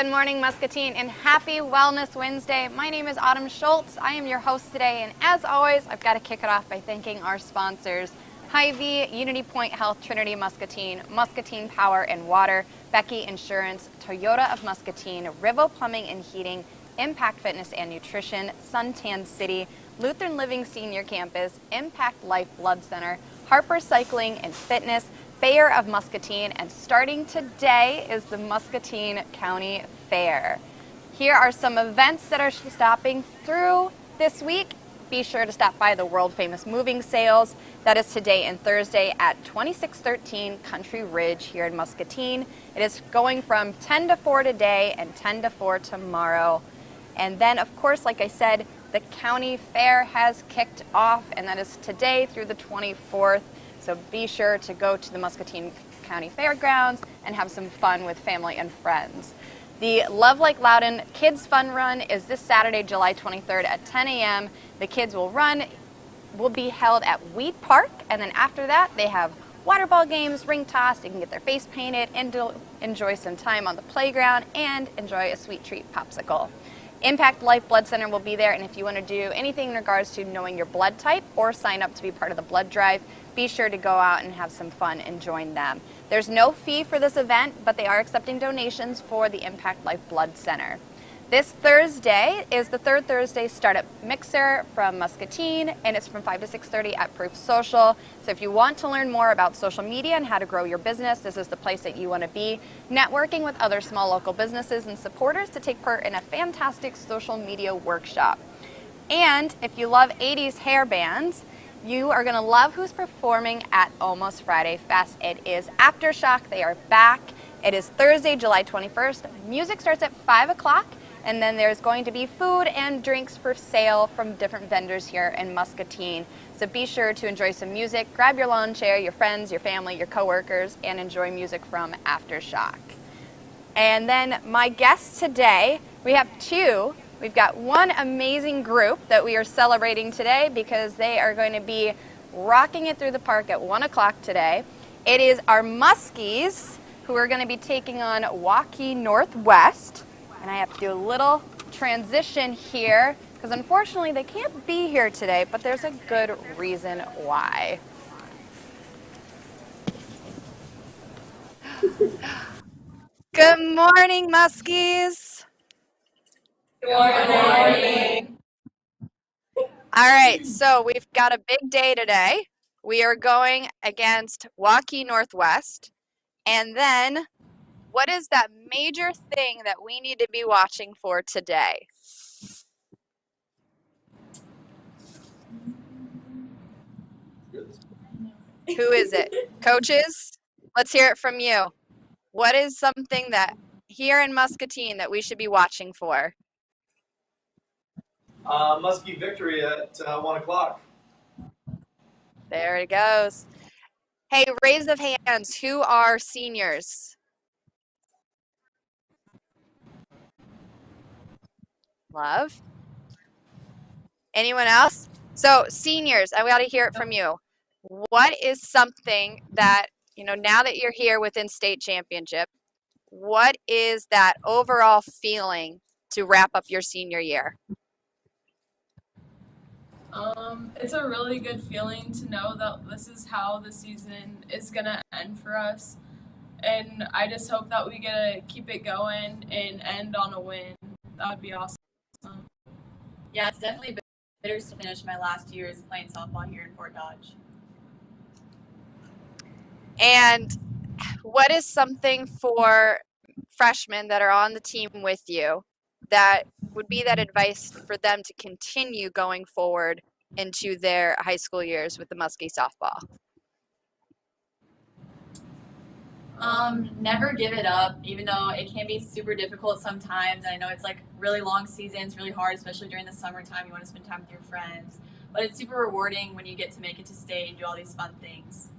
Good morning, Muscatine, and happy Wellness Wednesday. My name is Autumn Schultz. I am your host today, and as always, I've got to kick it off by thanking our sponsors, Hy-Vee, Unity Point Health, Trinity Muscatine, Muscatine Power and Water, Becky Insurance, Toyota of Muscatine, Rivo Plumbing and Heating, Impact Fitness and Nutrition, Suntan City, Lutheran Living Senior Campus, Impact Life Blood Center, Harper Cycling and Fitness, Fair of Muscatine, and starting today is the Muscatine County Fair. Here are some events that are stopping through this week. Be sure to stop by the world famous moving sales. That is today and Thursday at 2613 Country Ridge here in Muscatine. It is going from 10 to 4 today and 10 to 4 tomorrow. And then, of course, like I said, the county fair has kicked off, and that is today through the 24th. So be sure to go to the Muscatine County Fairgrounds and have some fun with family and friends. The Love Like Loudon Kids Fun Run is this Saturday, July 23rd at 10 a.m. The kids will be held at Weed Park, and then after that they have water ball games, ring toss, they can get their face painted, and enjoy some time on the playground and enjoy a sweet treat popsicle. Impact Life Blood Center will be there, and if you want to do anything in regards to knowing your blood type or sign up to be part of the blood drive, be sure to go out and have some fun and join them. There's no fee for this event, but they are accepting donations for the Impact Life Blood Center. This Thursday is the third Thursday Startup Mixer from Muscatine, and it's from 5 to 6:30 at Proof Social. So if you want to learn more about social media and how to grow your business, this is the place that you want to be. Networking with other small local businesses and supporters to take part in a fantastic social media workshop. And if you love 80s hair bands, you are going to love who's performing at Almost Friday Fest. It is Aftershock. They are back. It is Thursday, July 21st. Music starts at 5 o'clock. And then there's going to be food and drinks for sale from different vendors here in Muscatine. So be sure to enjoy some music, grab your lawn chair, your friends, your family, your coworkers, and enjoy music from Aftershock. And then my guests today, we have two. We've got one amazing group that we are celebrating today because they are going to be rocking it through the park at 1 o'clock today. It is our Muskies who are going to be taking on Waukee Northwest. And I have to do a little transition here because unfortunately they can't be here today, but there's a good reason why. Good morning, Muskies. Good morning. All right, so we've got a big day today. We are going against Waukee Northwest. And then, what is that major thing that we need to be watching for today? Who is it? Coaches? Let's hear it from you. What is something that here in Muscatine that we should be watching for? Muskie victory at 1 o'clock. There it goes. Hey, raise of hands. Who are seniors? Love. Anyone else? So seniors, I got to hear it from you. What is something that, now that you're here within state championship, what is that overall feeling to wrap up your senior year? It's a really good feeling to know that this is how the season is going to end for us. And I just hope that we get to keep it going and end on a win. That would be awesome. Yeah, it's definitely bitter to finish my last year's playing softball here in Fort Dodge. And what is something for freshmen that are on the team with you that would be that advice for them to continue going forward into their high school years with the Muskie Softball? Never give it up, even though it can be super difficult sometimes. I know it's like really long seasons, really hard, especially during the summertime. You want to spend time with your friends, but it's super rewarding when you get to make it to state and do all these fun things.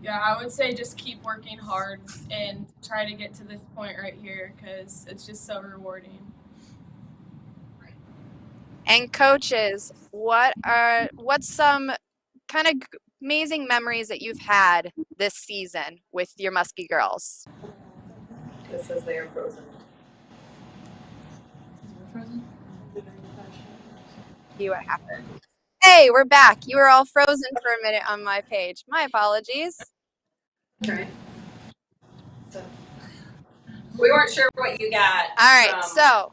Yeah, I would say just keep working hard and try to get to this point right here because it's just so rewarding. And coaches, what's some kind of amazing memories that you've had this season with your Muskie girls? This says they are frozen. See what happened. Hey, we're back. You were all frozen for a minute on my page. My apologies. Okay. So, we weren't sure what you got. All right, so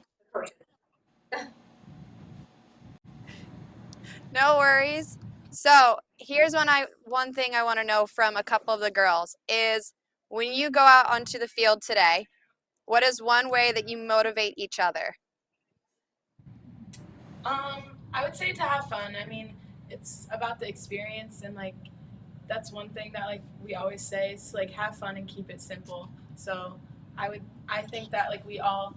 no worries. So here's one thing I want to know from a couple of the girls is when you go out onto the field today, what is one way that you motivate each other? I would say to have fun. I mean, it's about the experience, and like that's one thing that like we always say is like have fun and keep it simple. So I think that like we all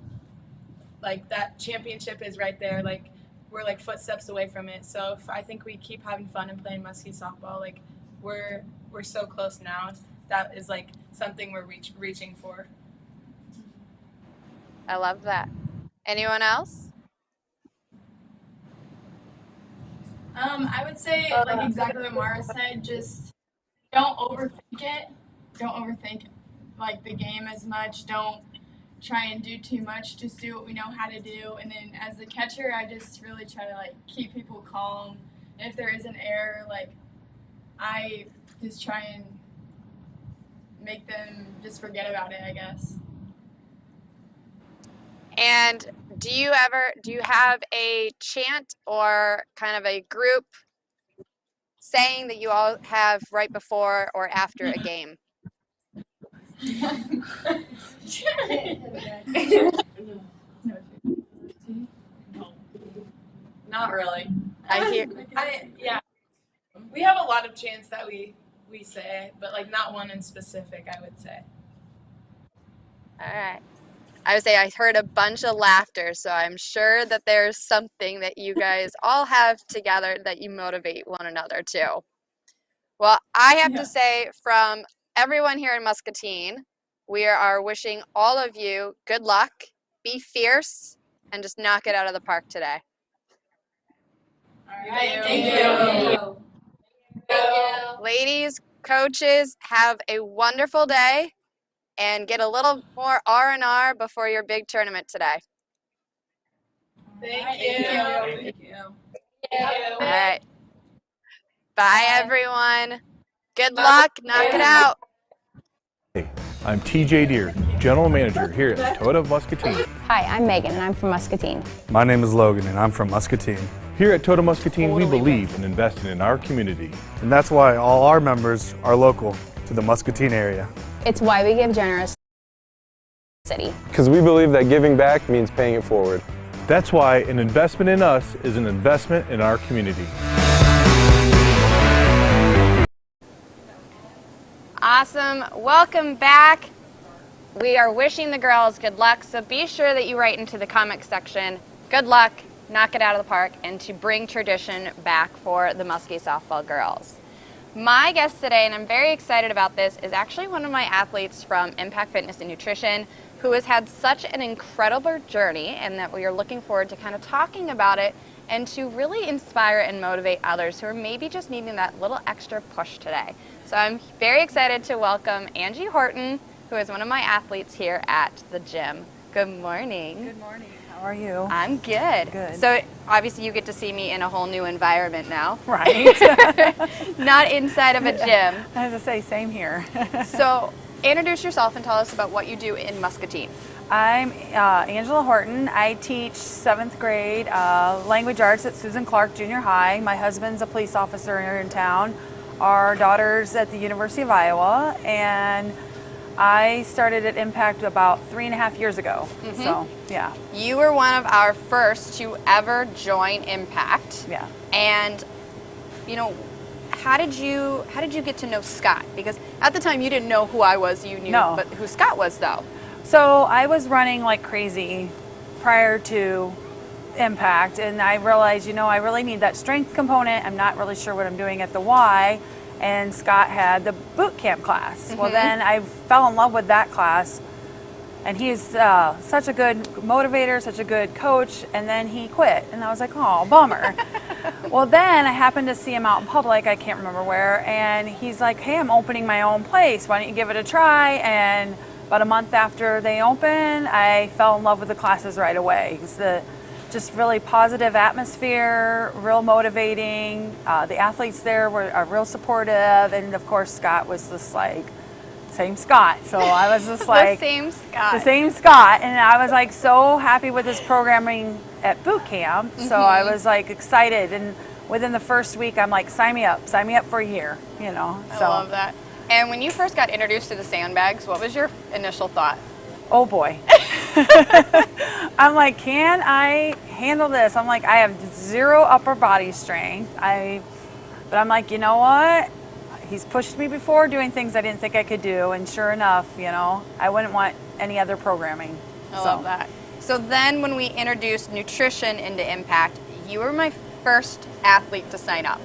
like that championship is right there. Like we're like footsteps away from it. So if I think we keep having fun and playing Muskie softball, like we're so close now. That is like something we're reaching for. I love that. Anyone else? I would say like exactly what Mara said, just don't overthink it. Don't overthink like the game as much. Don't try and do too much. Just do what we know how to do. And then as the catcher, I just really try to like keep people calm. And if there is an error, like I just try and make them just forget about it, I guess. And do you have a chant or kind of a group saying that you all have right before or after a game? Not really. Yeah. We have a lot of chants that we say, but like not one in specific, I would say. All right. I would say I heard a bunch of laughter, so I'm sure that there's something that you guys all have together that you motivate one another to. Well, I have to say from everyone here in Muscatine, we are wishing all of you good luck, be fierce, and just knock it out of the park today. All right. Thank you. Ladies, coaches, have a wonderful day. And get a little more R&R before your big tournament today. Thank you. Thank you. All right. Bye, everyone. Good luck. Knock it out. Hey, I'm TJ Deere, General Manager here at Toyota Muscatine. Hi, I'm Megan, and I'm from Muscatine. My name is Logan, and I'm from Muscatine. Here at Toyota Muscatine, we believe in investing in our community. And that's why all our members are local to the Muscatine area. It's why we give generously. Because we believe that giving back means paying it forward. That's why an investment in us is an investment in our community. Awesome. Welcome back. We are wishing the girls good luck, so be sure that you write into the comment section, good luck, knock it out of the park, and to bring tradition back for the Muskie Softball girls. My guest today, and I'm very excited about this, is actually one of my athletes from Impact Fitness and Nutrition who has had such an incredible journey, and that we are looking forward to kind of talking about it and to really inspire and motivate others who are maybe just needing that little extra push today. So I'm very excited to welcome Angie Horton, who is one of my athletes here at the gym. Good morning. Good morning. How are you? I'm good. Good. So obviously you get to see me in a whole new environment now. Right. Not inside of a gym. As I say, same here. So introduce yourself and tell us about what you do in Muscatine. I'm Angela Horton. I teach 7th grade language arts at Susan Clark Junior High. My husband's a police officer here in town. Our daughter's at the University of Iowa, and I started at Impact about 3.5 years ago. Mm-hmm. So, yeah. You were one of our first to ever join Impact. Yeah. And, you know, how did you get to know Scott? Because at the time you didn't know who I was, you knew, but who Scott was though. So I was running like crazy prior to Impact, and I realized, you know, I really need that strength component. I'm not really sure what I'm doing at the Y. And Scott had the boot camp class. Mm-hmm. Well, then I fell in love with that class, and he's such a good motivator, such a good coach, and then he quit, and I was like, oh, bummer. Well, then I happened to see him out in public, I can't remember where, and he's like, hey, I'm opening my own place, why don't you give it a try? And about a month after they opened, I fell in love with the classes right away. The just really positive atmosphere, real motivating. The athletes there are real supportive, and of course Scott was just like, same Scott. So I was just like, the same Scott. The same Scott, and I was like so happy with his programming at boot camp. So I was like excited, and within the first week, I'm like, sign me up for a year, you know. I love that. And when you first got introduced to the sandbags, what was your initial thought? Oh boy. I'm like, can I handle this? I'm like, I have zero upper body strength. But I'm like, you know what? He's pushed me before doing things I didn't think I could do, and sure enough, you know, I wouldn't want any other programming. I love that. So then when we introduced nutrition into Impact, you were my first athlete to sign up.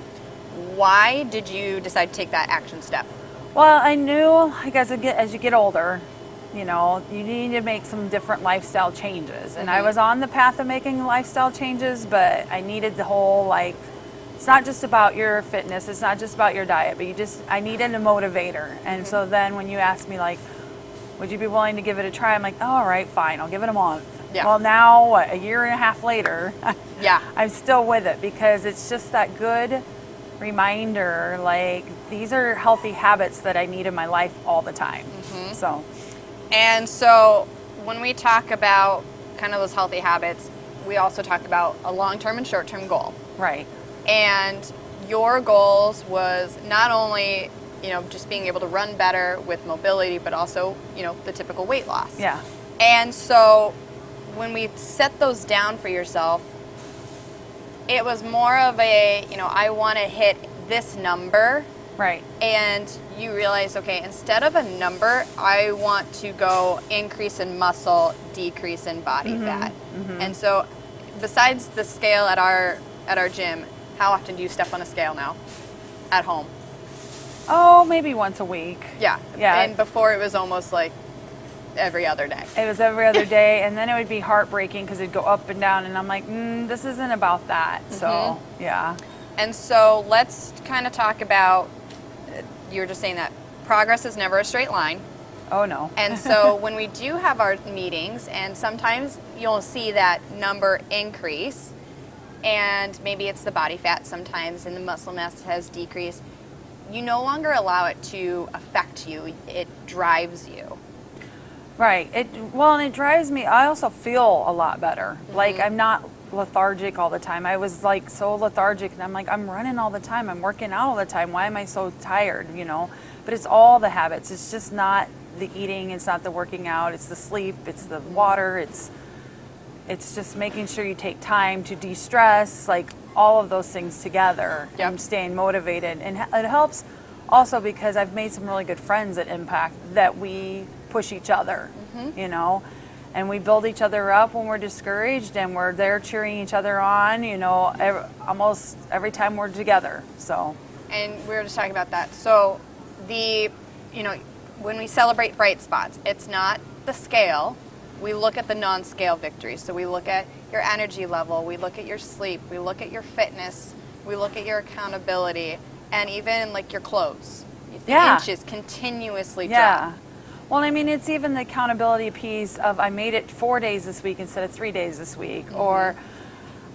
Why did you decide to take that action step? Well, I knew, like, as you get older, you know, you need to make some different lifestyle changes. And I was on the path of making lifestyle changes, but I needed the whole, like, it's not just about your fitness, it's not just about your diet, but I needed a motivator. And so then when you asked me, like, would you be willing to give it a try? I'm like, oh, all right, fine, I'll give it a month. Yeah. Well, now, what, a year and a half later, I'm still with it, because it's just that good reminder, like, these are healthy habits that I need in my life all the time. And so when we talk about kind of those healthy habits, we also talk about a long-term and short-term goal. Right. And your goals was not only, you know, just being able to run better with mobility, but also, you know, the typical weight loss. Yeah. And so when we set those down for yourself, it was more of a, you know, I want to hit this number. Right. And you realize, okay, instead of a number, I want to go increase in muscle, decrease in body fat. And so besides the scale at our gym, how often do you step on a scale now at home? Oh, maybe once a week. Yeah. And before it was almost like every other day. It was every other day, and then it would be heartbreaking because it'd go up and down, and I'm like, this isn't about that. So, yeah. And so let's kind of talk about, you were just saying that progress is never a straight line. Oh, no. And so when we do have our meetings, and sometimes you'll see that number increase, and maybe it's the body fat sometimes, and the muscle mass has decreased, you no longer allow it to affect you. It drives you. Right. And it drives me. I also feel a lot better. Like, I'm not lethargic all the time. I was like so lethargic, and I'm like, I'm running all the time, I'm working out all the time, why am I so tired, you know? But it's all the habits. It's just not the eating, it's not the working out, it's the sleep, it's the water, it's just making sure you take time to de-stress, like all of those things together. And staying motivated. And it helps also because I've made some really good friends at Impact that we push each other, you know, and we build each other up when we're discouraged, and we're there cheering each other on, you know, almost every time we're together. So. And we were just talking about that. So you know, when we celebrate bright spots, it's not the scale. We look at the non-scale victories. So we look at your energy level, we look at your sleep, we look at your fitness, we look at your accountability, and even like your clothes. The inches continuously drop. Well, I mean, it's even the accountability piece of I made it 4 days this week instead of 3 days this week, or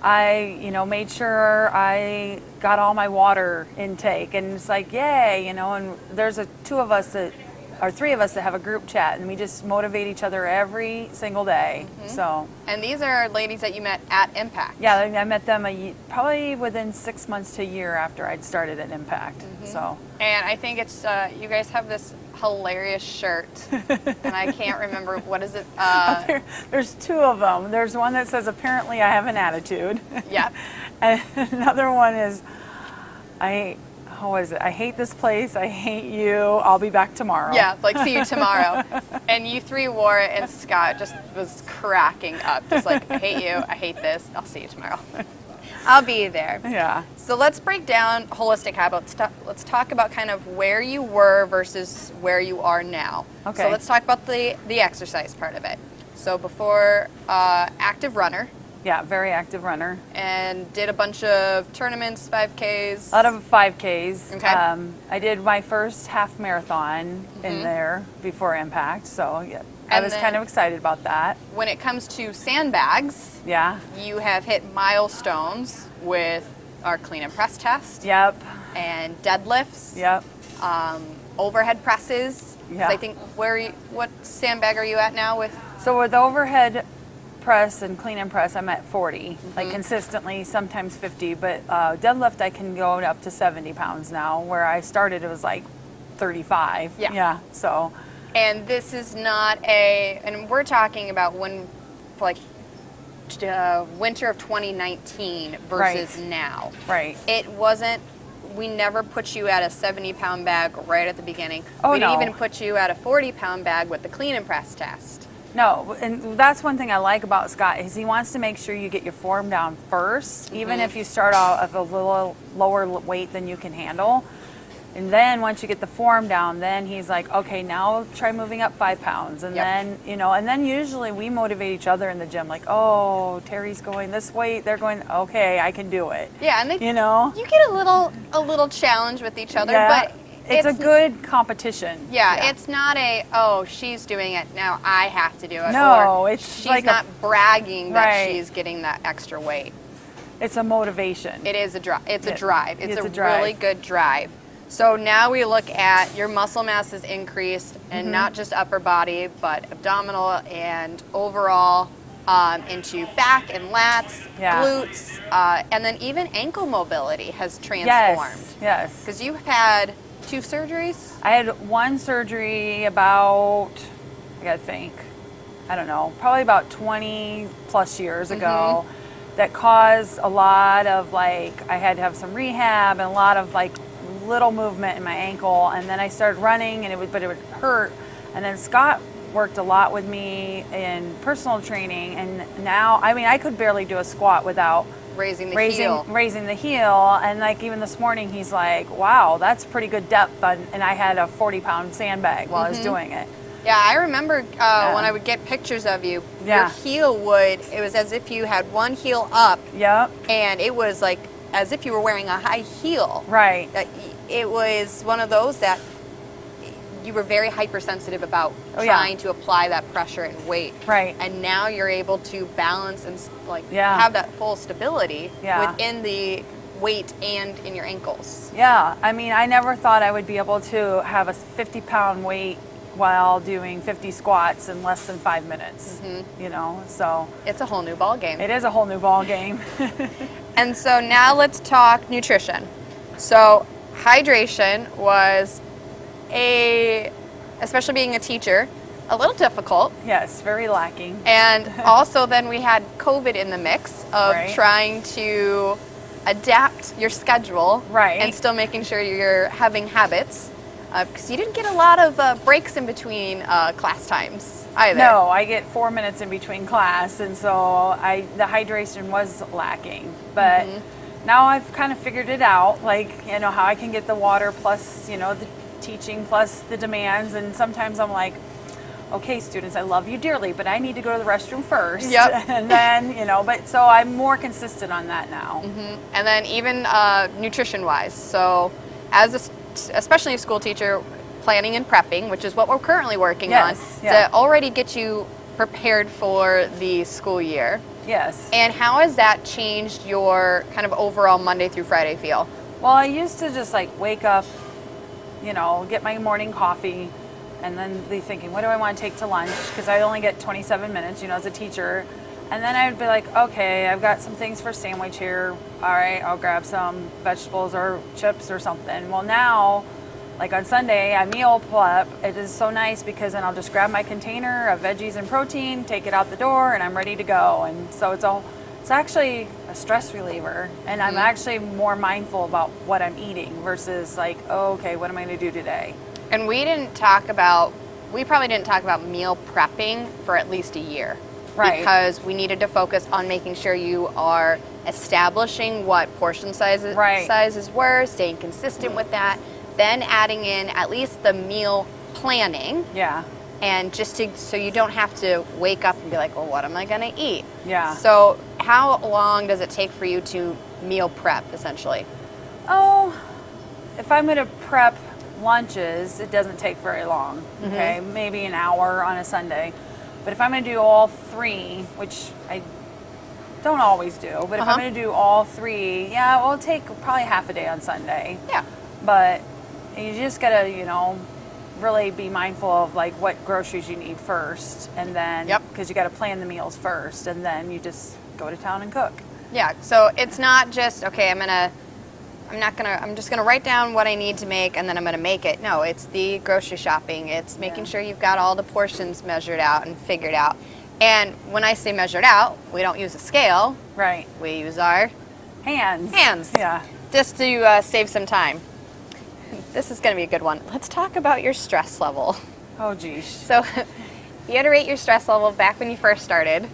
I, you know, made sure I got all my water intake, and it's like, yay, you know. And there's three of us that have a group chat, and we just motivate each other every single day. So. And these are ladies that you met at Impact. Yeah, I met them probably within 6 months to a year after I'd started at Impact. So. And I think it's you guys have this hilarious shirt, and I can't remember what is it. There's two of them. There's one that says apparently I have an attitude. Yeah. And another one is how is it? I hate this place. I hate you. I'll be back tomorrow. Yeah, like see you tomorrow. And you three wore it, and Scott just was cracking up, just like, I hate you. I hate this. I'll see you tomorrow. I'll be there. Yeah. So let's break down holistic habits. Let's talk about kind of where you were versus where you are now. Okay. So let's talk about the exercise part of it. So before active runner, Yeah, very active runner. And did a bunch of tournaments, 5Ks. A lot of 5Ks. Okay. I did my first half marathon in there before Impact, so yeah, I was kind of excited about that. When it comes to sandbags, yeah, you have hit milestones with our clean and press test. Yep. And deadlifts. Yep. Overhead presses. Yeah. I think what sandbag are you at now with? So with overhead press and clean and press, I'm at 40, like consistently, sometimes 50, but deadlift I can go up to 70 pounds now, where I started it was like 35. Yeah. So. And this is not and we're talking about when, like, winter of 2019 versus now. Right. It wasn't, we never put you at a 70-pound bag right at the beginning. Oh, we didn't no. even put you at a 40-pound bag with the clean and press test. No, and that's one thing I like about Scott is he wants to make sure you get your form down first, even if you start out at a little lower weight than you can handle. And then once you get the form down, then he's like, okay, now try moving up 5 pounds. And then, and then usually we motivate each other in the gym, like, oh, Terry's going this weight, they're going, okay, I can do it. Yeah, and you get a little challenge with each other, but it's a good competition. Yeah, it's not she's doing it, now I have to do it. No, or it's she's like not bragging that Right. she's getting that extra weight. It's a motivation. It is a drive. It's a drive. It's a drive. really good drive. So now we look at your muscle mass is increased, and not just upper body, but abdominal and overall into back and lats, glutes, and then even ankle mobility has transformed. Yes. Because you had 2 surgeries? I had 1 surgery about, I gotta think, I don't know, probably about 20 plus years ago that caused a lot of I had to have some rehab and a lot of little movement in my ankle, and then I started running and it would hurt. And then Scott worked a lot with me in personal training, and now, I could barely do a squat without raising the heel. Raising the heel, and even this morning he's like, wow, that's pretty good depth, and I had a 40-pound sandbag while I was doing it. Yeah, I remember when I would get pictures of you, your heel it was as if you had one heel up. Yep. And it was like as if you were wearing a high heel. Right. It was one of those that you were very hypersensitive about trying to apply that pressure and weight. Right. And now you're able to balance and have that full stability within the weight and in your ankles. Yeah, I never thought I would be able to have a 50-pound weight while doing 50 squats in less than 5 minutes. So it's a whole new ball game. It is a whole new ball game. And so now let's talk nutrition. So hydration was especially being a teacher, a little difficult. Yes, very lacking. And also then we had COVID in the mix of trying to adapt your schedule and still making sure you're having habits. Because you didn't get a lot of breaks in between class times either. No, I get 4 minutes in between class, and so the hydration was lacking. But now I've kind of figured it out, how I can get the water plus, the teaching plus the demands. And sometimes I'm like, okay, students, I love you dearly, but I need to go to the restroom first. Yep. And then, but so I'm more consistent on that now. And then even nutrition-wise. So especially a school teacher, planning and prepping, which is what we're currently working on, to already get you prepared for the school year. Yes. And how has that changed your kind of overall Monday through Friday feel? Well, I used to just wake up, get my morning coffee, and then be thinking, what do I want to take to lunch? Because I only get 27 minutes, as a teacher. And then I would be like, okay, I've got some things for sandwich here. All right, I'll grab some vegetables or chips or something. Well, now, on Sunday, I meal prep. It is so nice because then I'll just grab my container of veggies and protein, take it out the door, and I'm ready to go. And so it's actually a stress reliever. And I'm actually more mindful about what I'm eating versus okay, what am I going to do today? And we probably didn't talk about meal prepping for at least a year. Right. Because we needed to focus on making sure you are establishing what portion sizes were, staying consistent with that, then adding in at least the meal planning. Yeah. And so you don't have to wake up and be like, well, what am I going to eat? Yeah. So how long does it take for you to meal prep, essentially? Oh, if I'm going to prep lunches, it doesn't take very long. Okay, maybe an hour on a Sunday. But if I'm going to do all three, which I don't always do, but if I'm going to do all three, yeah, well, it'll take probably half a day on Sunday. Yeah. But you just got to, really be mindful of like what groceries you need first, and then because you got to plan the meals first, and then you just go to town and cook. Yeah. So it's not just okay. I'm just gonna write down what I need to make, and then I'm gonna make it. No, it's the grocery shopping. It's making sure you've got all the portions measured out and figured out. And when I say measured out, we don't use a scale. Right. We use our hands. Yeah. Just to save some time. This is going to be a good one. Let's talk about your stress level. Oh, geez. So you had to rate your stress level back when you first started.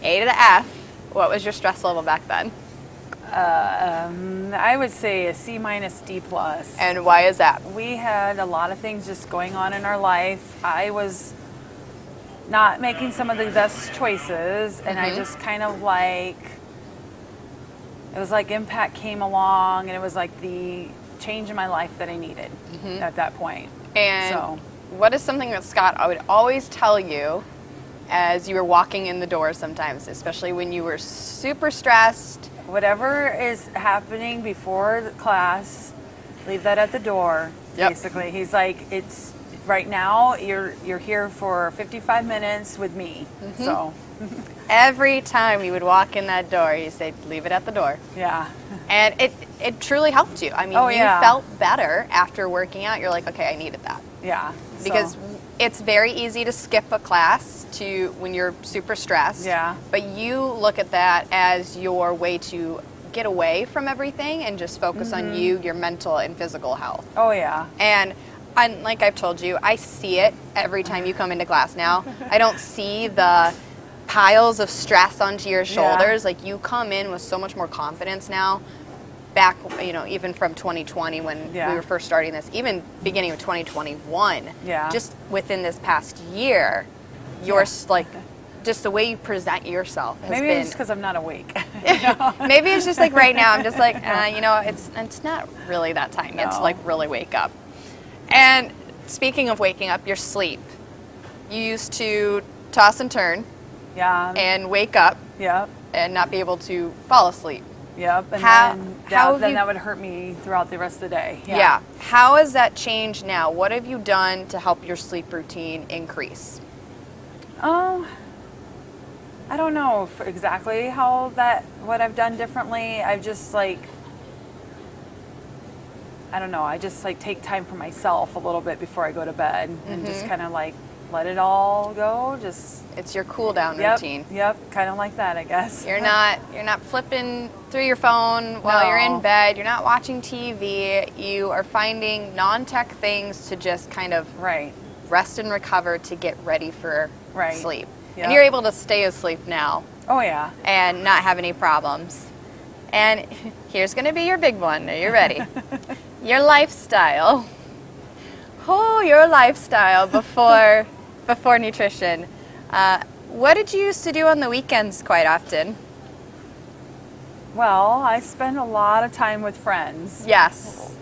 A to the F. What was your stress level back then? I would say a C- D+. And why is that? We had a lot of things just going on in our life. I was not making some of the best choices, and I just kind of like, it was like impact came along, and it was like the change in my life that I needed at that point. And what is something that Scott would always tell you as you were walking in the door sometimes, especially when you were super stressed? Whatever is happening before the class, leave that at the door. Basically, he's like, it's right now. You're here for 55 minutes with me. So every time you would walk in that door, you say, "Leave it at the door." Yeah. And it truly helped you. I mean, you felt better after working out. You're like, okay, I needed that. Yeah. Because it's very easy to skip a class when you're super stressed. Yeah. But you look at that as your way to get away from everything and just focus on you, your mental and physical health. Oh, yeah. And like I've told you, I see it every time you come into class now. I don't see the piles of stress onto your shoulders. Like, you come in with so much more confidence now. Back, even from 2020 when we were first starting this, even beginning of 2021, just within this past year, you're like, just the way you present yourself has maybe been. it's because I'm not awake. Maybe it's just like right now, I'm just like, it's not really that time yet to like really wake up. And speaking of waking up, your sleep. You used to toss and turn. Yeah. And wake up. Yep. And not be able to fall asleep. Yep. And then that would hurt me throughout the rest of the day. Yeah. How has that changed now? What have you done to help your sleep routine increase? I don't know exactly what I've done differently. I've just I don't know. I just take time for myself a little bit before I go to bed and just kind of let it all go. It's your cool down routine. Yep, kind of like that, I guess. You're not flipping through your phone while you're in bed. You're not watching TV. You are finding non-tech things to just kind of rest and recover to get ready for sleep. Yep. And you're able to stay asleep now. Oh yeah. And not have any problems. And here's going to be your big one. Are you ready? Your lifestyle. Oh, your lifestyle before nutrition. What did you used to do on the weekends quite often? Well, I spend a lot of time with friends. Yes.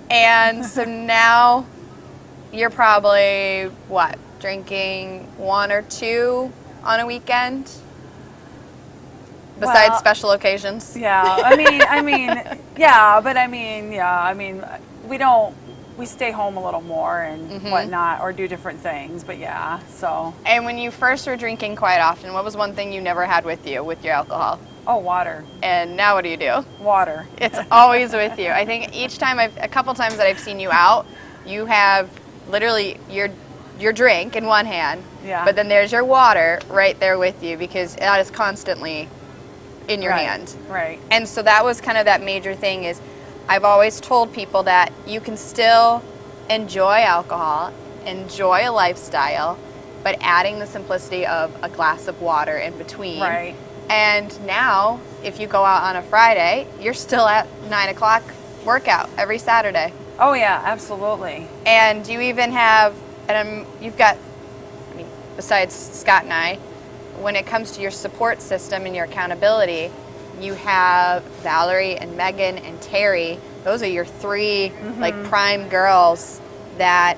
And so now you're probably, drinking 1 or 2 on a weekend? Besides special occasions? Yeah, we stay home a little more and whatnot, or do different things, but And when you first were drinking quite often, what was one thing you never had with you with your alcohol? Oh, water. And now what do you do? Water. It's always with you. I think a couple times that I've seen you out, you have literally your drink in one hand, but then there's your water right there with you, because that is constantly in your hand. Right. And so that was kind of that major thing is, I've always told people that you can still enjoy alcohol, enjoy a lifestyle, but adding the simplicity of a glass of water in between. Right. And now, if you go out on a Friday, you're still at 9 o'clock workout every Saturday. Oh yeah, absolutely. And you even have, you've got, besides Scott and I, when it comes to your support system and your accountability, you have Valerie and Megan and Terry. Those are your three like prime girls that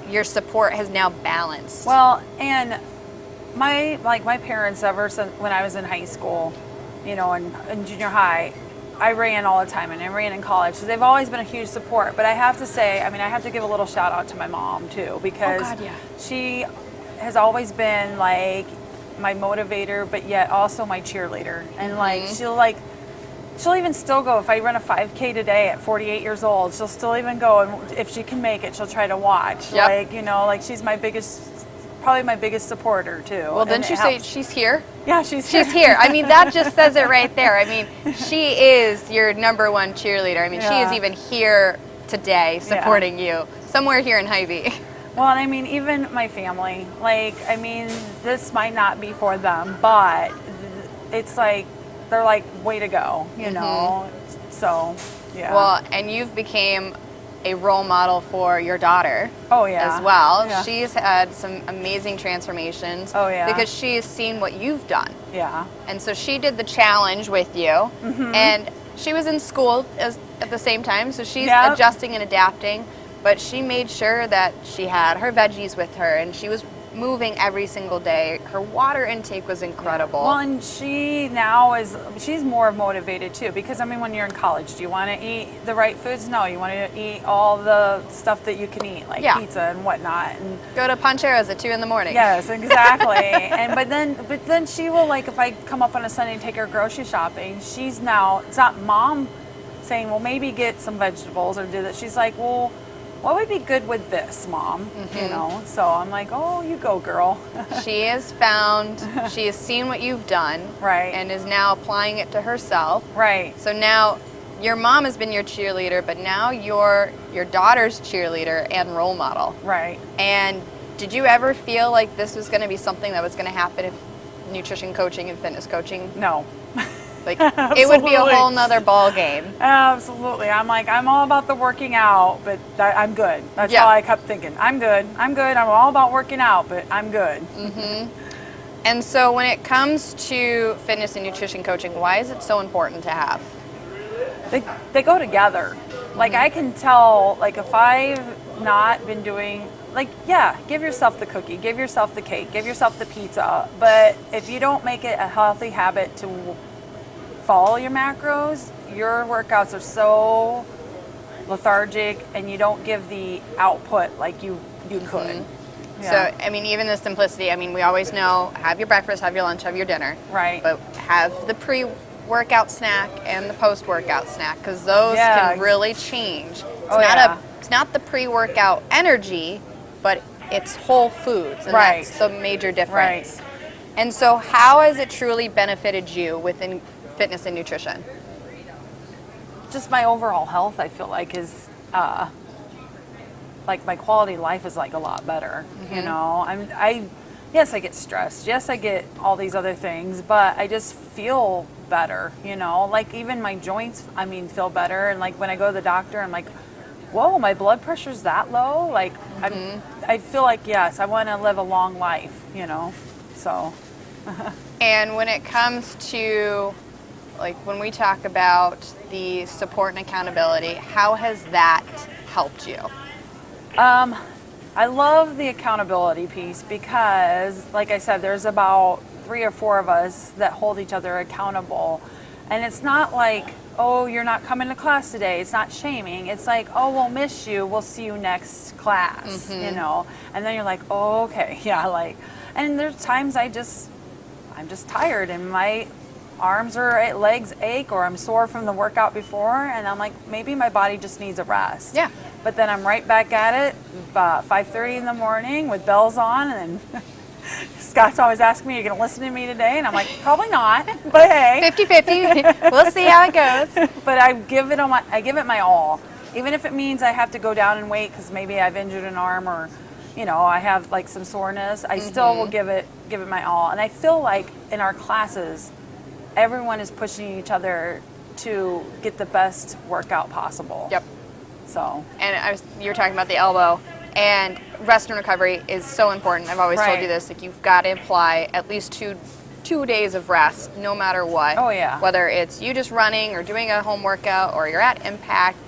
your support has now balanced. Well, and my parents, ever since when I was in high school, you know, and junior high, I ran all the time and I ran in college. So they've always been a huge support. But I have to say, I mean, I have to give a little shout out to my mom too, because she has always been like my motivator, but yet also my cheerleader. And she'll even still go if I run a 5K today at 48 years old. She'll still even go, and if she can make it, she'll try to watch. Yep. Like, you know, like she's probably my biggest supporter too. Well, didn't you say she's here? Yeah, she's here. I mean, that just says it right there. I mean, she is your number one cheerleader. I mean, she is even here today supporting you somewhere here in Hy-Vee. Well, and I mean, even my family, like, I mean, this might not be for them, but it's like, they're like, way to go, you know? So, yeah. Well, and you've became a role model for your daughter as well. Yeah. She's had some amazing transformations because she's seen what you've done. Yeah. And so she did the challenge with you, and she was in school at the same time, so she's adjusting and adapting, but she made sure that she had her veggies with her, and she was moving every single day. Her water intake was incredible. Well, and she's more motivated too, because I mean, when you're in college, do you want to eat the right foods? No, you want to eat all the stuff that you can eat, like pizza and whatnot, and go to Pancheros at 2 in the morning. Yes, exactly. but then she will, like, if I come up on a Sunday and take her grocery shopping, it's not mom saying, well, maybe get some vegetables or do that. She's like, well, what would be good with this, Mom? You know, so I'm like, oh, you go, girl. She has seen what you've done, right, and is now applying it to herself, right. So now your mom has been your cheerleader, but now you're your daughter's cheerleader and role model, right. And did you ever feel like this was going to be something that was going to happen if nutrition coaching and fitness coaching? No. Like, it would be a whole nother ball game. Absolutely. I'm like, I'm all about the working out, but I'm good. That's how I kept thinking. I'm good. I'm all about working out, but I'm good. And so when it comes to fitness and nutrition coaching, why is it so important to have? They go together. Like, I can tell, like, if I've not been doing, like, give yourself the cookie, give yourself the cake, give yourself the pizza, but if you don't make it a healthy habit to follow your macros, your workouts are so lethargic and you don't give the output like you could. So, I mean, even the simplicity, I mean, we always know, have your breakfast, have your lunch, have your dinner. Right. But have the pre-workout snack and the post-workout snack, because those can really change. It's not the pre-workout energy, but it's whole foods, and that's the major difference. Right. And so how has it truly benefited you within fitness and nutrition? Just my overall health, I feel like, is like my quality of life is like a lot better. You know, yes, I get stressed. Yes, I get all these other things, but I just feel better. You know, like even my joints, I mean, feel better. And like when I go to the doctor, I'm like, whoa, my blood pressure's that low. Like I feel like, yes, I want to live a long life. You know, so. And when it comes to, like, when we talk about the support and accountability, how has that helped you? I love the accountability piece because, like I said, there's about 3 or 4 of us that hold each other accountable. And it's not like, oh, you're not coming to class today. It's not shaming. It's like, oh, we'll miss you. We'll see you next class, you know. And then you're like, oh, okay, yeah, like, and there's times I'm just tired and my arms or legs ache or I'm sore from the workout before, and I'm like, maybe my body just needs a rest. Yeah. But then I'm right back at it, 5:30 in the morning with bells on, and Scott's always asking me, "Are you going to listen to me today?" And I'm like, probably not, but hey. 50-50. We'll see how it goes. But I give it my all. Even if it means I have to go down and wait because maybe I've injured an arm or, you know, I have like some soreness, I still will give it my all. And I feel like in our classes, everyone is pushing each other to get the best workout possible. Yep. So. And you were talking about the elbow. And rest and recovery is so important. I've always told you this. Like, you've got to apply at least two days of rest, no matter what. Oh, yeah. Whether it's you just running or doing a home workout or you're at impact,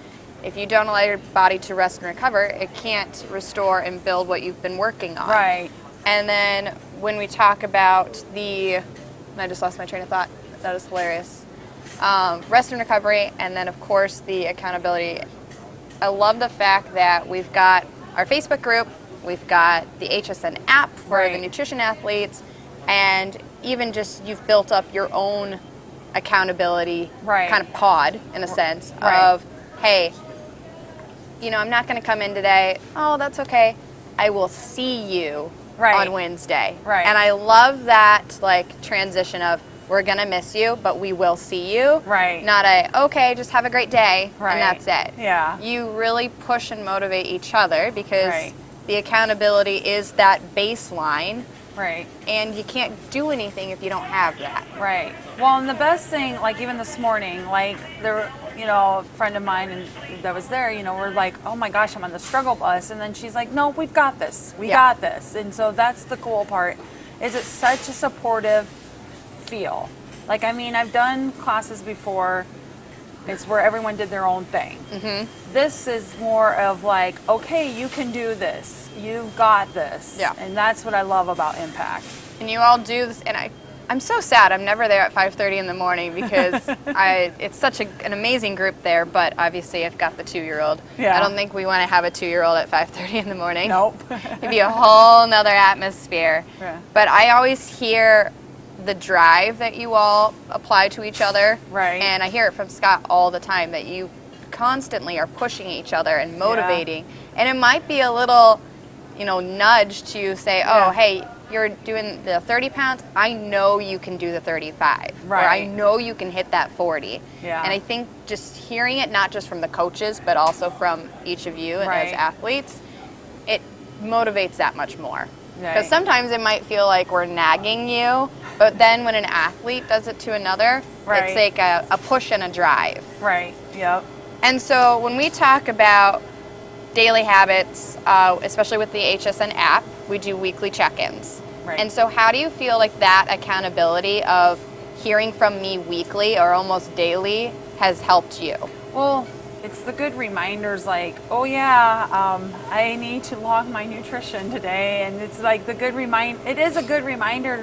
if you don't allow your body to rest and recover, it can't restore and build what you've been working on. Right. And then when we talk about I just lost my train of thought. That is hilarious. Rest and recovery, and then of course the accountability. I love the fact that we've got our Facebook group, we've got the HSN app for the nutrition athletes, and even just you've built up your own accountability kind of pod in a sense of, hey, I'm not going to come in today. Oh, that's okay. I will see you on Wednesday. Right. And I love that transition of we're going to miss you, but we will see you. Right. Not okay, just have a great day, and that's it. Yeah. You really push and motivate each other because the accountability is that baseline. Right. And you can't do anything if you don't have that. Right. Well, and the best thing, even this morning, there a friend of mine that was there, we're like, oh my gosh, I'm on the struggle bus. And then she's like, no, we've got this. We got this. And so that's the cool part, is it's such a supportive feel. I've done classes before. It's where everyone did their own thing. Mm-hmm. This is more of okay, you can do this. You've got this. Yeah. And that's what I love about Impact. And you all do this, and I'm so sad I'm never there at 5:30 in the morning because it's such an amazing group there, but obviously I've got the 2-year-old. Yeah. I don't think we want to have a 2-year-old at 5:30 in the morning. Nope. It'd be a whole nother atmosphere. Yeah. But I always hear the drive that you all apply to each other. Right. And I hear it from Scott all the time that you constantly are pushing each other and motivating. Yeah. And it might be a little, nudge to say, oh, hey, you're doing the 30 pounds. I know you can do the 35. Right. Or I know you can hit that 40. Yeah. And I think just hearing it, not just from the coaches, but also from each of you and as athletes, it motivates that much more. Because sometimes it might feel like we're nagging you, but then when an athlete does it to another, it's like a push and a drive. Right, yep. And so when we talk about daily habits, especially with the HSN app, we do weekly check-ins. Right. And so how do you feel like that accountability of hearing from me weekly or almost daily has helped you? Well, it's the good reminders oh yeah, I need to log my nutrition today, and it's the good it is a good reminder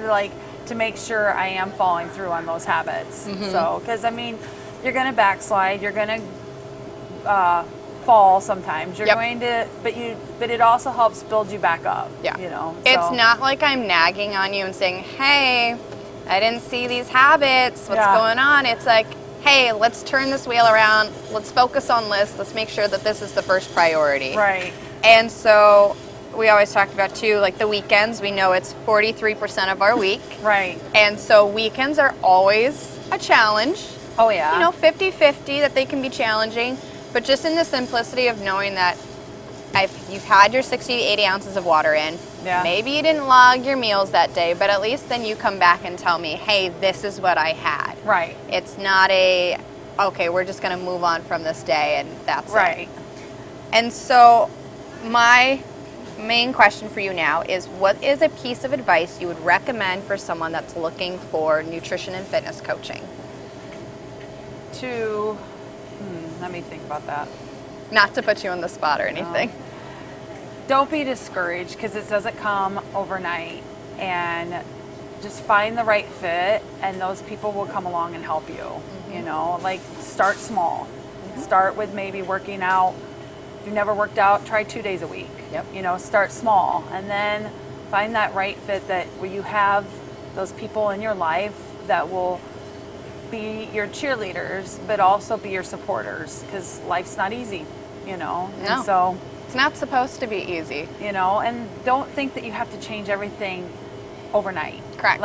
to make sure I am following through on those habits. Mm-hmm. So, because you're going to backslide, you're going to fall sometimes, you're going to, but it also helps build you back up. Yeah. It's not like I'm nagging on you and saying, hey, I didn't see these habits, what's going on? It's hey, let's turn this wheel around, let's focus on this, let's make sure that this is the first priority. Right. And so we always talk about too, the weekends, we know it's 43% of our week. Right. And so weekends are always a challenge. Oh yeah. 50-50 that they can be challenging, but just in the simplicity of knowing that you've had your 60 to 80 ounces of water in. Yeah. Maybe you didn't log your meals that day, but at least then you come back and tell me, hey, this is what I had. Right. It's not okay, we're just going to move on from this day and that's it. And so my main question for you now is, what is a piece of advice you would recommend for someone that's looking for nutrition and fitness coaching? Let me think about that. Not to put you on the spot or anything. Don't be discouraged because it doesn't come overnight, and just find the right fit and those people will come along and help you. Mm-hmm. Start small. Mm-hmm. Start with maybe working out. If you've never worked out, try 2 days a week. Yep. Start small and then find that right fit where you have those people in your life that will be your cheerleaders, but also be your supporters, because life's not easy, No. And so it's not supposed to be easy, and don't think that you have to change everything overnight. Correct.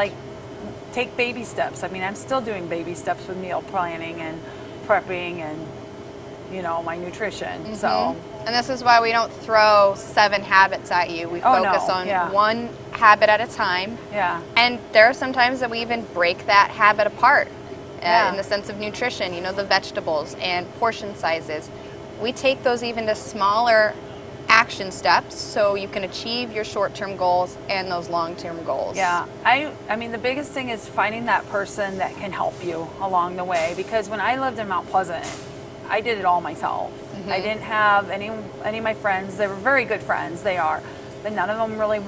Take baby steps. I'm still doing baby steps with meal planning and prepping and, my nutrition. Mm-hmm. So. And this is why we don't throw 7 habits at you. We focus on one habit at a time. Yeah. And there are some times that we even break that habit apart. In the sense of nutrition, the vegetables and portion sizes. We take those even to smaller action steps so you can achieve your short-term goals and those long-term goals. Yeah, I mean the biggest thing is finding that person that can help you along the way, because when I lived in Mount Pleasant, I did it all myself. I didn't have any of my friends. They were very good friends, they are, but none of them really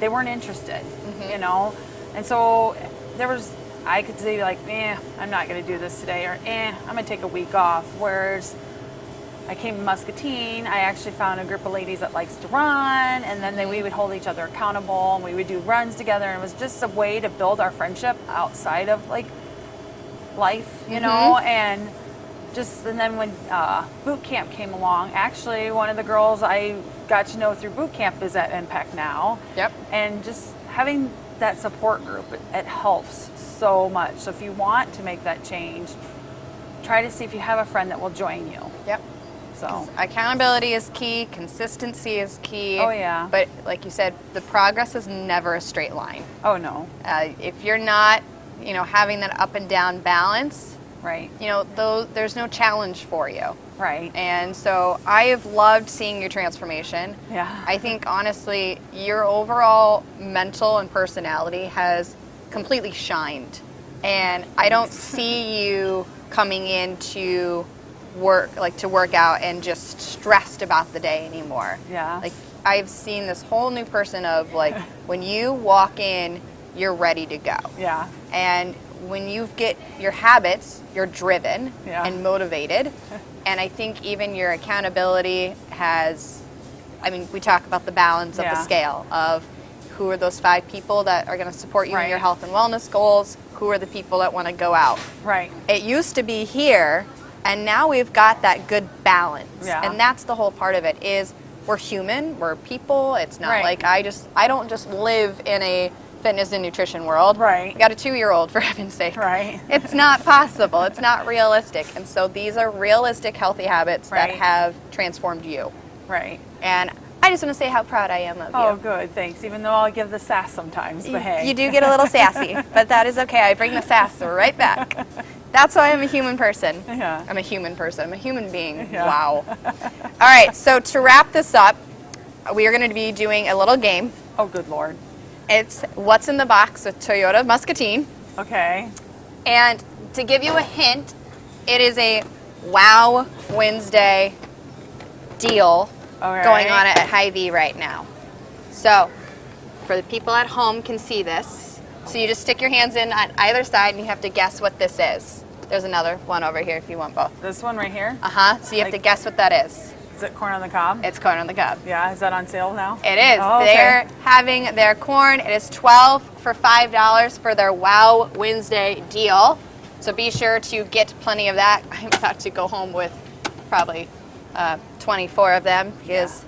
they weren't interested, you know? And so I could say like, I'm not gonna do this today, or I'm gonna take a week off. Whereas I came to Muscatine, I actually found a group of ladies that likes to run, and then we would hold each other accountable, and we would do runs together, and it was just a way to build our friendship outside of like life, you know, and then when boot camp came along, actually one of the girls I got to know through boot camp is at Impact now. Yep. And just having that support group, it helps so much. So if you want to make that change, try to see if you have a friend that will join you. Yep. So accountability is key, consistency is key. Oh yeah. But like you said, the progress is never a straight line. Oh no. If you're not, having that up and down balance, right, there's no challenge for you. Right. And so I have loved seeing your transformation. Yeah. I think honestly, your overall mental and personality has completely shined. And I don't see you coming into work out and just stressed about the day anymore. Yeah. Like I've seen this whole new person of like when you walk in, you're ready to go. Yeah. And when you get your habits, you're driven and motivated. And I think even your accountability we talk about the balance of the scale of who are those 5 people that are going to support you in your health and wellness goals, who are the people that want to go out. Right. It used to be here, and now we've got that good balance. Yeah. And that's the whole part of it is we're human, we're people. It's not like I don't just live in a fitness and nutrition world. Right. I got a 2-year-old, for heaven's sake. Right. It's not possible. It's not realistic. And so these are realistic, healthy habits that have transformed you. Right. And I just want to say how proud I am of you. Oh, good. Thanks. Even though I'll give the sass sometimes, but hey. You do get a little sassy, but that is okay. I bring the sass right back. That's why I'm a human person. Yeah. I'm a human person. I'm a human being. Yeah. Wow. All right, so to wrap this up, we are going to be doing a little game. Oh, good Lord. It's What's in the Box with Toyota Muscatine. Okay. And to give you a hint, it is a Wow Wednesday deal going on at Hy-Vee right now. So, for the people at home can see this. So you just stick your hands in on either side and you have to guess what this is. There's another one over here if you want both. This one right here? So you have to guess what that is. Is it corn on the cob? It's corn on the cob. Yeah, is that on sale now? It is. Oh, okay. They're having their corn. It is $12 for $5 for their Wow Wednesday deal. So be sure to get plenty of that. I'm about to go home with probably 24 of them because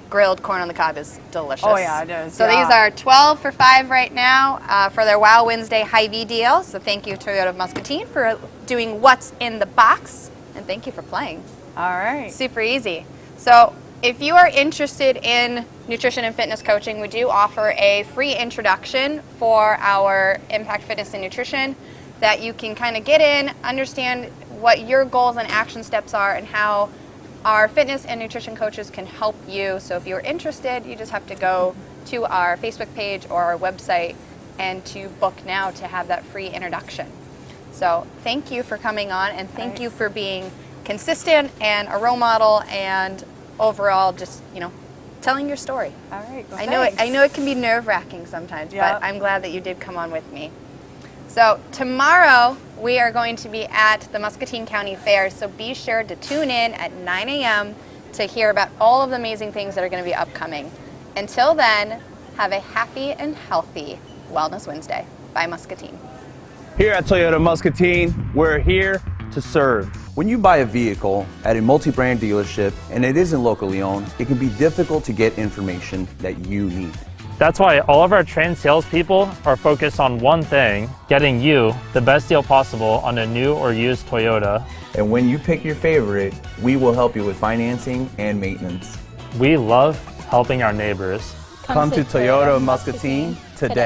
grilled corn on the cob is delicious. Oh yeah, it is. So these are 12 for $5 right now for their Wow Wednesday Hy-Vee deal. So thank you Toyota Muscatine for doing What's in the Box, and thank you for playing. All right. Super easy. So if you are interested in nutrition and fitness coaching, we do offer a free introduction for our Impact Fitness and Nutrition that you can kind of get in, understand what your goals and action steps are, and how our fitness and nutrition coaches can help you. So if you're interested, you just have to go to our Facebook page or our website and to book now to have that free introduction. So thank you for coming on, and thank you for being consistent and a role model, and overall just telling your story. All right. Well, I know it can be nerve-wracking sometimes, but I'm glad that you did come on with me. So tomorrow we are going to be at the Muscatine County Fair, so be sure to tune in at 9 a.m. to hear about all of the amazing things that are going to be upcoming. Until then, have a happy and healthy Wellness Wednesday. Bye, Muscatine. Here at Toyota Muscatine, we're here to serve. When you buy a vehicle at a multi-brand dealership and it isn't locally owned, it can be difficult to get information that you need. That's why all of our trained salespeople are focused on one thing: getting you the best deal possible on a new or used Toyota. And when you pick your favorite, we will help you with financing and maintenance. We love helping our neighbors. Come to Toyota Muscatine today.